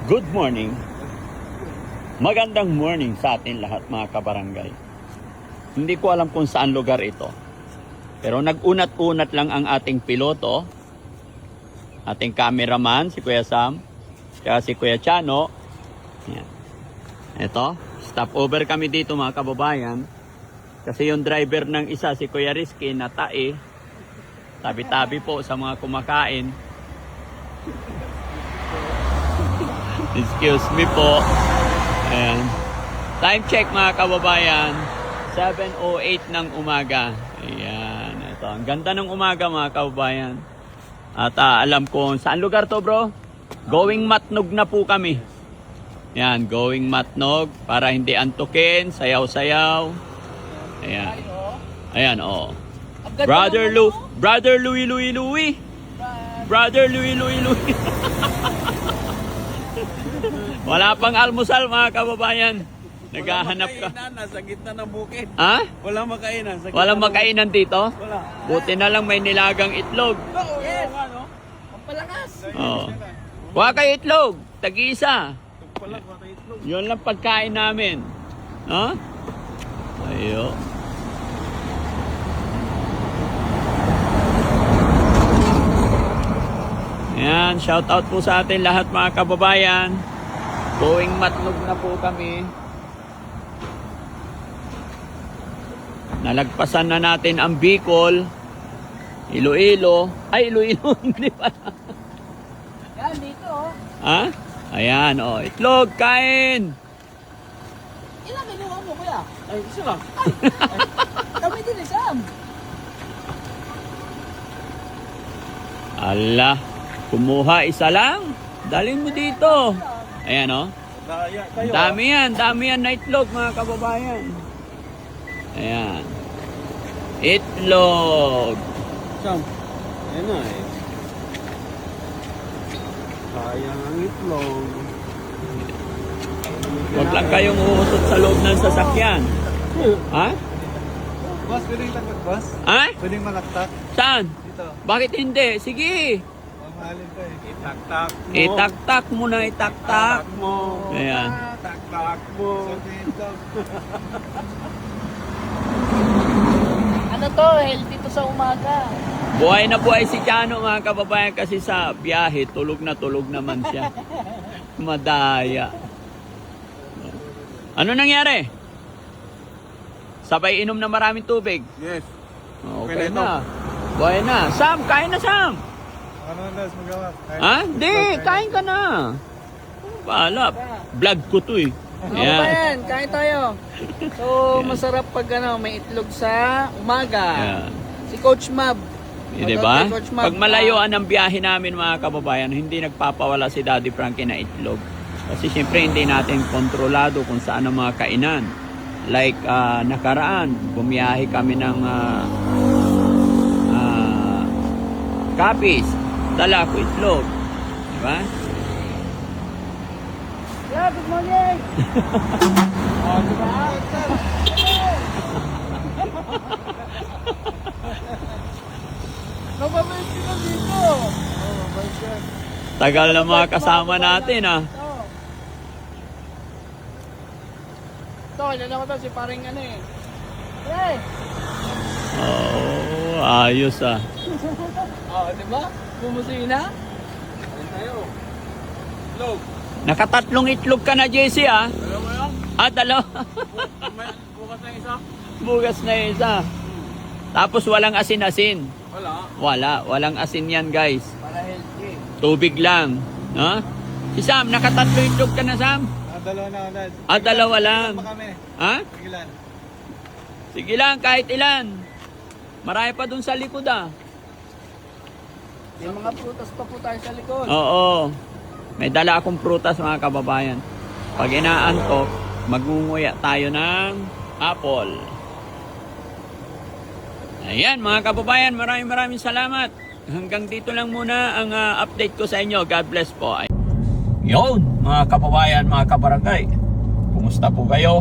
Good morning. Magandang morning sa atin lahat mga kabarangay. Hindi ko alam kung saan lugar ito. Pero nag-unat-unat lang ang ating piloto, ating cameraman, si Kuya Sam, kaya si Kuya Chano. Yan. Ito, stopover kami dito mga kababayan. Kasi yung driver ng isa, si Kuya Rizky, natae. Tabi-tabi po sa mga kumakain. Excuse me po. Ayan. Time check mga kababayan. 7:08 ng umaga. Ayan. Ito. Ang ganda ng umaga mga kababayan. At alam ko saan lugar to bro? Going Matnog na po kami. Ayan. Going Matnog. Para hindi antukin. Sayaw-sayaw. Ayan. Ayan oh. Brother Louie. Brother Louie. Wala pang almusal mga kababayan. Naghahanap ka. Nasa gitna ng bukid. Ha? Walang makainan. Walang makainan dito? Wala. Buti na lang may nilagang itlog. Oo, yes. Ano? Pampalakas. Oo. Kuha kayo itlog. Tag-isa. Pagpalag, wala itlog. Yun lang pagkain namin. Ha? Ayo. Ayan, shout out po sa atin lahat mga kababayan. Going Matnog na po kami. Nalagpasan na natin ang Bicol, Iloilo. Ay, Iloilo, hindi pa. Yan, dito oh. Ha? Ayan, oh, itlog, kain. Ilan kinuha mo kuya? Ay, isa lang. Ay, kami din eh, Sam. Ala, kumuha isa lang. Dalhin mo dito. Ayan, oh. Dami yan na itlog mga kababayan. Ayan. Itlog. Sam, ayan na eh. Sayang ang itlog. Huwag lang kayong uusot sa loob ng sasakyan. Ha? Boss, pwedeng takot, boss? Ha? Pwedeng malaktak? Saan? Dito. Bakit hindi? Sige. Mamahalin ko eh. Itaktak mo. Itaktak mo na, itaktak. mo. Ayan. Taktak mo. Ano to, healthy to sa umaga. Buhay na buhay si Chano mga kababayan kasi sa biyahe, tulog naman siya. Madaya. Ano nangyari? Sabay inom na maraming tubig. Yes. Okay na. Buhay na. Sam, kain na Sam. Ano na, magawa? Ha? Hindi, kain ka na. Bahala. Vlog ko to eh. Ano ba yan? Kain tayo. So, masarap pag may itlog sa umaga. Ayan. Si Coach Mab. Di ba? Coach Mab. Pag malayuan ang biyahe namin mga kababayan, hindi nagpapawala si Daddy Frankie na itlog. Kasi siyempre hindi natin kontrolado kung saan ang mga kainan. Like nakaraan, bumiyahe kami ng Capiz. Dala ko itlog. Di ba? Yeah, good morning. Oh, diba? Nababalik ka dito. Oh, my God. Tagal na mga kasama natin ah. Ito, kilala ko to si paring ano eh. Hey! Oh, ayos ah. Oh, di ba? Bumusina. Kain tayo. Itlog. Nakatatlong itlog ka na, JC ah. Alam mo yun? Dalawa. Bukas na isa? Bugas na isa. Tapos walang asin-asin. Wala. Walang asin yan guys. Para healthy. Tubig lang. No? Si Sam, nakatatlo itlog ka na Sam? Dalawa na ulit. Dalawa lang. Pa kami. Ha? Sigilan. Sige lang, kahit ilan. Marami pa dun sa likod ah. May mga prutas pa po tayo sa likod. Oo. May dala akong prutas mga kababayan. Pag inaantok, magngunguya tayo ng apple. Ayan mga kababayan, maraming salamat. Hanggang dito lang muna ang update ko sa inyo. God bless po. Yun mga kababayan, mga kabarangay. Kumusta po kayo?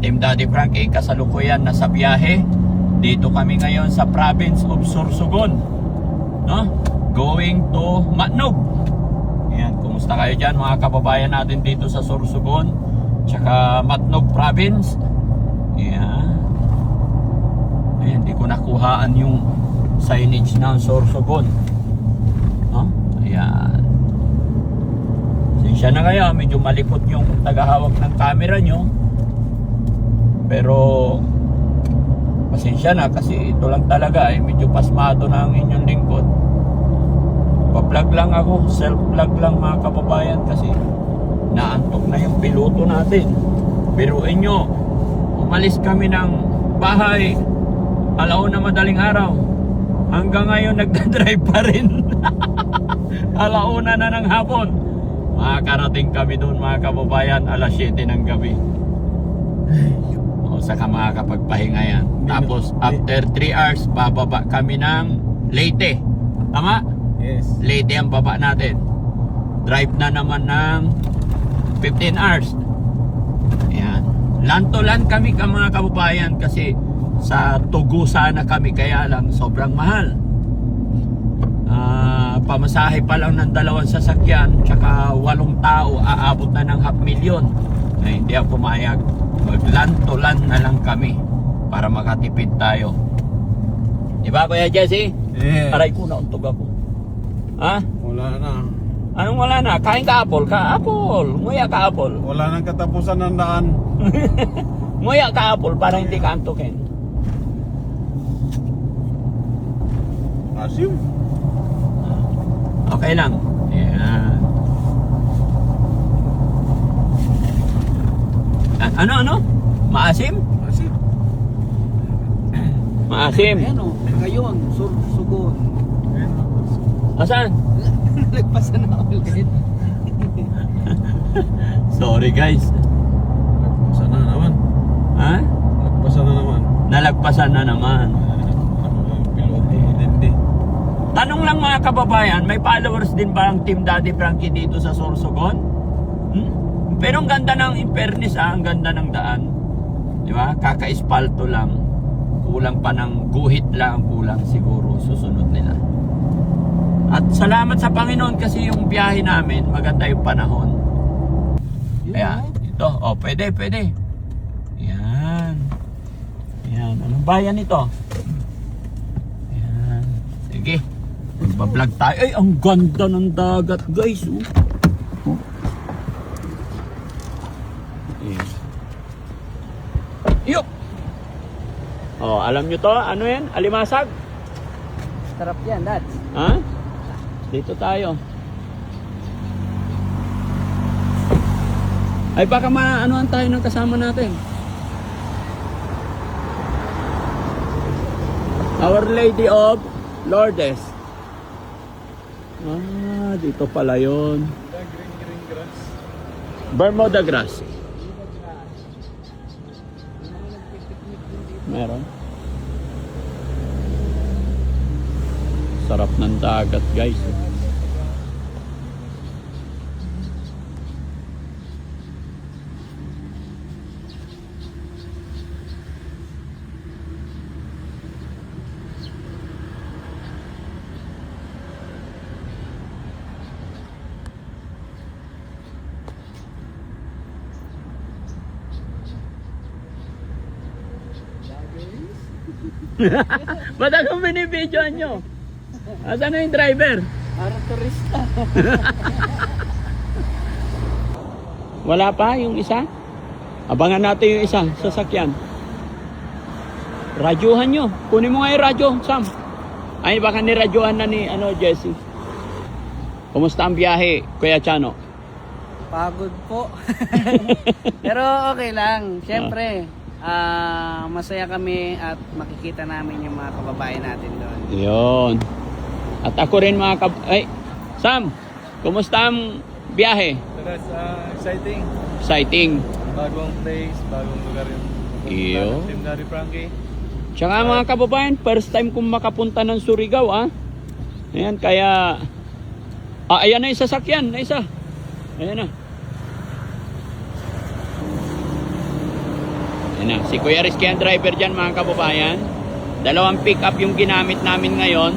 Team Daddy Frankie, kasalukuyan nasa biyahe. Dito kami ngayon sa province of Sorsogon. No? Going to Matnog. Ayan, kumusta? Kumusta kayo dyan mga kababayan natin dito sa Sorsogon, tsaka Matnog Province? Ayan. Ayan, hindi ko nakuhaan yung signage ng Sorsogon. Huh? Ayan. Siya na kaya, medyo malipot yung tagahawak ng camera nyo. Pero pasensya na kasi ito lang talaga medyo pasmado na ang inyong lingkod. Pa-vlog lang ako, self-vlog lang mga kababayan kasi naantok na yung piloto natin. Biruin nyo, umalis kami ng bahay 1:00 madaling araw. Hanggang ngayon nagdadrive pa rin. 1:00 na ng hapon. Makakarating kami doon mga kababayan 7:00 ng gabi. O saka makakapagpahinga yan. Tapos after 3 hours bababa kami ng Leyte. Tama? Yes. Leyte ang baba natin. Drive na naman ng 15 hours. Ayan. Land to land kami mga kababayan kasi sa Tugu sana kami kaya lang sobrang mahal. Pamasahe pa lang ng 2 sasakyan tsaka 8 tao aabot na ng 500,000. Ay, hindi ako pumayag. Mag-land to land na lang kami para makatipid tayo. Diba Kuya Jesse? Yeah. Aray ko, nauntog ako. Ha? Wala na. Anong wala na? Kain ka apple? Ka apple. Nguya ka apple. Wala nang katapusan ng daan. Nguya ka apple para hindi ka antukin. Asim. Okay lang. Ayan. Ano? Maasim? Asim. Maasim. Ayan o, ngayon, Sorsogon. Asan? Nagpasa na ulit. Sorry guys. Nagpasa na naman. Ha? Nagpasa na naman. Nalagpasan na naman. Piloto hindi. Tanong lang mga kababayan, may followers din ba ang Team Daddy Frankie dito sa Sorsogon? Pero ang ganda ng in-fairness ang ganda ng daan. Di ba? Kaka-espalto lang. Kulang pa ng guhit lang ang kulang siguro susunod nila. At salamat sa Panginoon kasi yung biyahe namin, maganda yung panahon. Kaya, ito, pwede. Yan. Yan, anong bayan ito? Yan. Sige, magbablog tayo. Ay, ang ganda ng dagat guys. Oh. Yan. Yup! Alam nyo to? Ano yan? Alimasag? Sarap yan, Dad. Ha? Dito tayo. Ay baka maanuhan tayo ng kasama natin. Our Lady of Lourdes. Dito pala yun. Green grass. Bermuda grass. Meron. Sarap ng dagat guys. Ba't akong binibidyoan nyo? Asan na yung driver? Para turista. Wala pa yung isa? Abangan natin yung isa, sasakyan. Radyohan nyo. Kunin mo nga yung radyo, Sam. Ay, baka niradyohan na ni Jesse. Kumusta ang biyahe, Kuya Chano? Pagod po. Pero okay lang. Siyempre, masaya kami at makikita namin yung mga kababayan natin doon. Yun. At ako rin Ay, Sam, kumusta ang biyahe? Exciting. Exciting. Bagong place, bagong lugar yung Iyo. Team Daddy Frankie. Tsaka mga kababayan, first time kong makapunta ng Surigao, Ayan, kaya... ayan na yung sasakyan, na isa. Ayan na. Ayan na, si Kuya Rizky ang driver dyan mga kababayan. 2 pick up yung ginamit namin ngayon.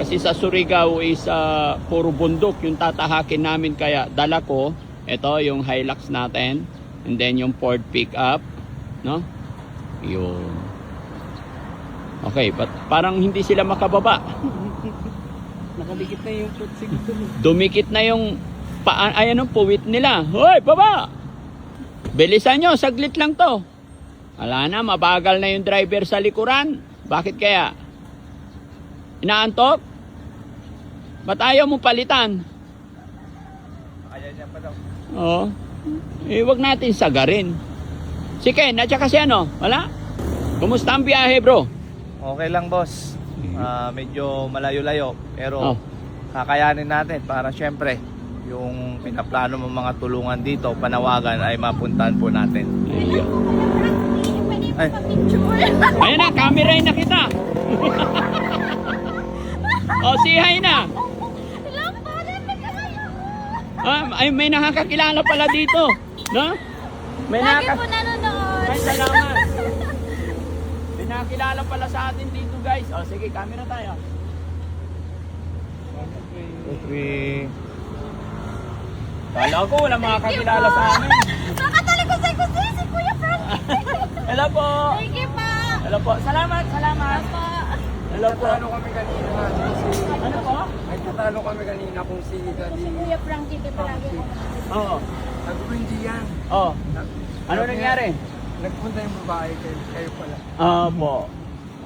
Kasi sa Surigao is puro bundok yung tatahakin namin, kaya dala ko ito yung Hilux natin and then yung Ford pickup, no? Yun. Okay, but parang hindi sila makababa. Nakadikit na yung foot siguro. Dumikit na yung ayan ang puwit nila. Hoy, baba! Bilisan nyo, saglit lang to. Wala na, mabagal na yung driver sa likuran. Bakit kaya? Inaantok? Ba't ayaw mo palitan? Kaya niya pa daw. Oo. Eh, wag natin sagarin. Si Ken, at saka si ano? Wala? Kumusta ang biyahe, bro? Okay lang, boss. Medyo malayo-layo, pero Oh. kakayanin natin para syempre yung pinaplano mong mga tulungan dito, panawagan ay mapuntahan po natin. Ayun. Ay, Ayun na, camera na kita. Oh, si hi na. Ay, may nakakakilala pala dito. No? May Lagi po nanonood. Ay, salamat. May nakakilala pala sa atin dito, guys. Oh, sige, camera tayo. Kala ko wala makakakilala sa amin. Nakatalikosay ko si Kuya Frank. Hello po. Thank you pa. Hello po. Salamat, salamat. Pa. Hello po. Nagtatalo kami kanina Ano po? Nagtatalo kami kanina kung si Si Daddy Kuya Frank dito palagi ko. Oo. Sabi ko hindi yan. Oh. Ano nangyari? Nagpunta yung babae kayo pala. Po.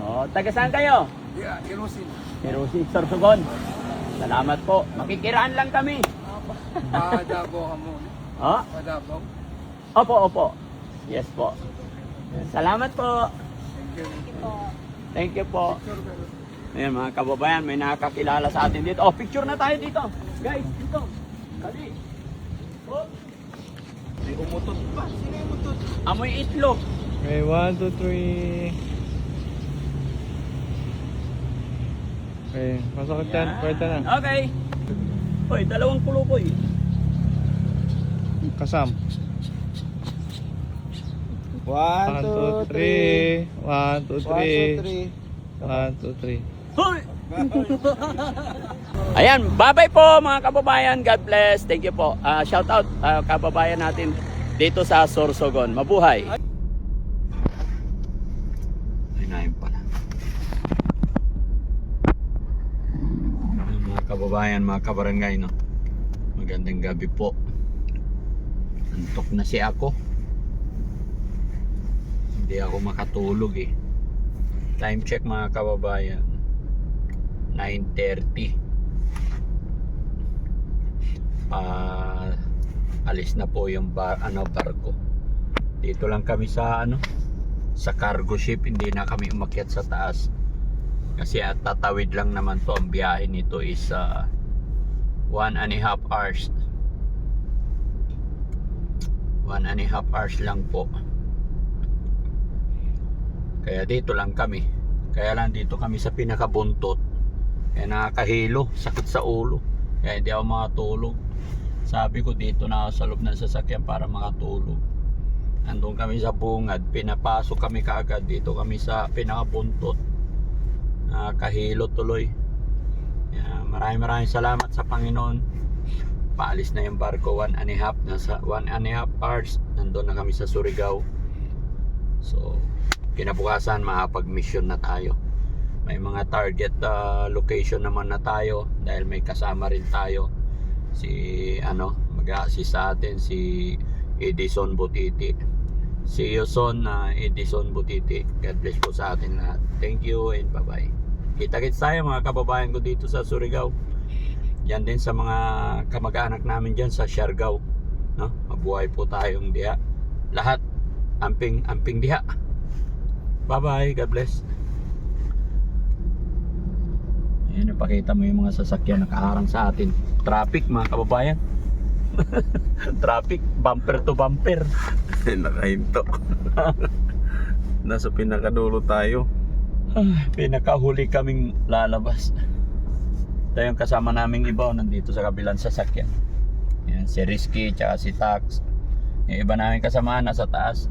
Oh, taga saan kayo? Yeah, Irusin. Pero si Sorsogon. Salamat po. Makikiraan lang kami. Padabo ka mo. Oh? Padabo. Opo, opo. Yes po. Salamat po. Thank you. Thank you po. Sure, pero Ayan mga kababayan, may nakakakilala sa atin dito. Oh, picture na tayo dito. Guys, dito. Kali. Oh. May umutot pa. Sino yung umutot? Amoy itlog. Okay, 1, 2, 3. Okay, masakit yan. Pwede na. Okay. Hoy, dalawang kulukoy. Kasam. 1, 2, 3. 1, 2, 3. 1, 2, 3. Hoy! Ayan, bye-bye po mga kababayan. God bless. Thank you po. Shout out kababayan natin dito sa Sorsogon. Mabuhay. Ay, nahin pala. Mga kababayan, mga kabarangay, no? Magandang gabi po. Antok na si ako. Hindi ako makatulog eh. Time check mga kababayan, 9:30. Alis na po yung barko. Dito lang kami sa sa cargo ship, hindi na kami umakyat sa taas. Kasi tatawid lang naman to, ang biyahe nito is 1.5 hours. 1.5 hours lang po. Kaya dito lang kami. Kaya lang dito kami sa pinakabuntot. Kaya nakakahilo, sakit sa ulo. Kaya hindi ako makatulog. Sabi ko dito na ako sa loob ng sasakyan para makatulog. Andun kami sa bungad, pinapasok kami kaagad. Dito kami sa pinakabuntot. Nakakahilo tuloy. Kaya maraming salamat sa Panginoon. Paalis na yung barko, 1.5 nasa 1.5 hours. Nandun na kami sa Surigao. So kinabukasan makapag-mission na tayo. May mga target location naman na tayo dahil may kasama rin tayo si mag-a-assist sa atin si Edison Butiti. See you soon Edison Butiti. God bless po sa atin lahat. Thank you and bye bye. Kita-kits tayo mga kababayan ko dito sa Surigao. Yan din sa mga kamag-anak namin dyan sa Siargao, no? Mabuhay po tayong diha. Lahat amping diha. Bye-bye. God bless. Ayan, napakita mo yung mga sasakyan nakaharang sa atin. Traffic mga kababayan. Traffic, bumper to bumper. Nakahinto. Nasa pinakadulo tayo. Pinakahuli kaming lalabas. Ito yung kasama naming iba nandito sa kabilang sasakyan. Ayan, si Rizky tsaka si Tax. Yung iba namin kasama nasa taas.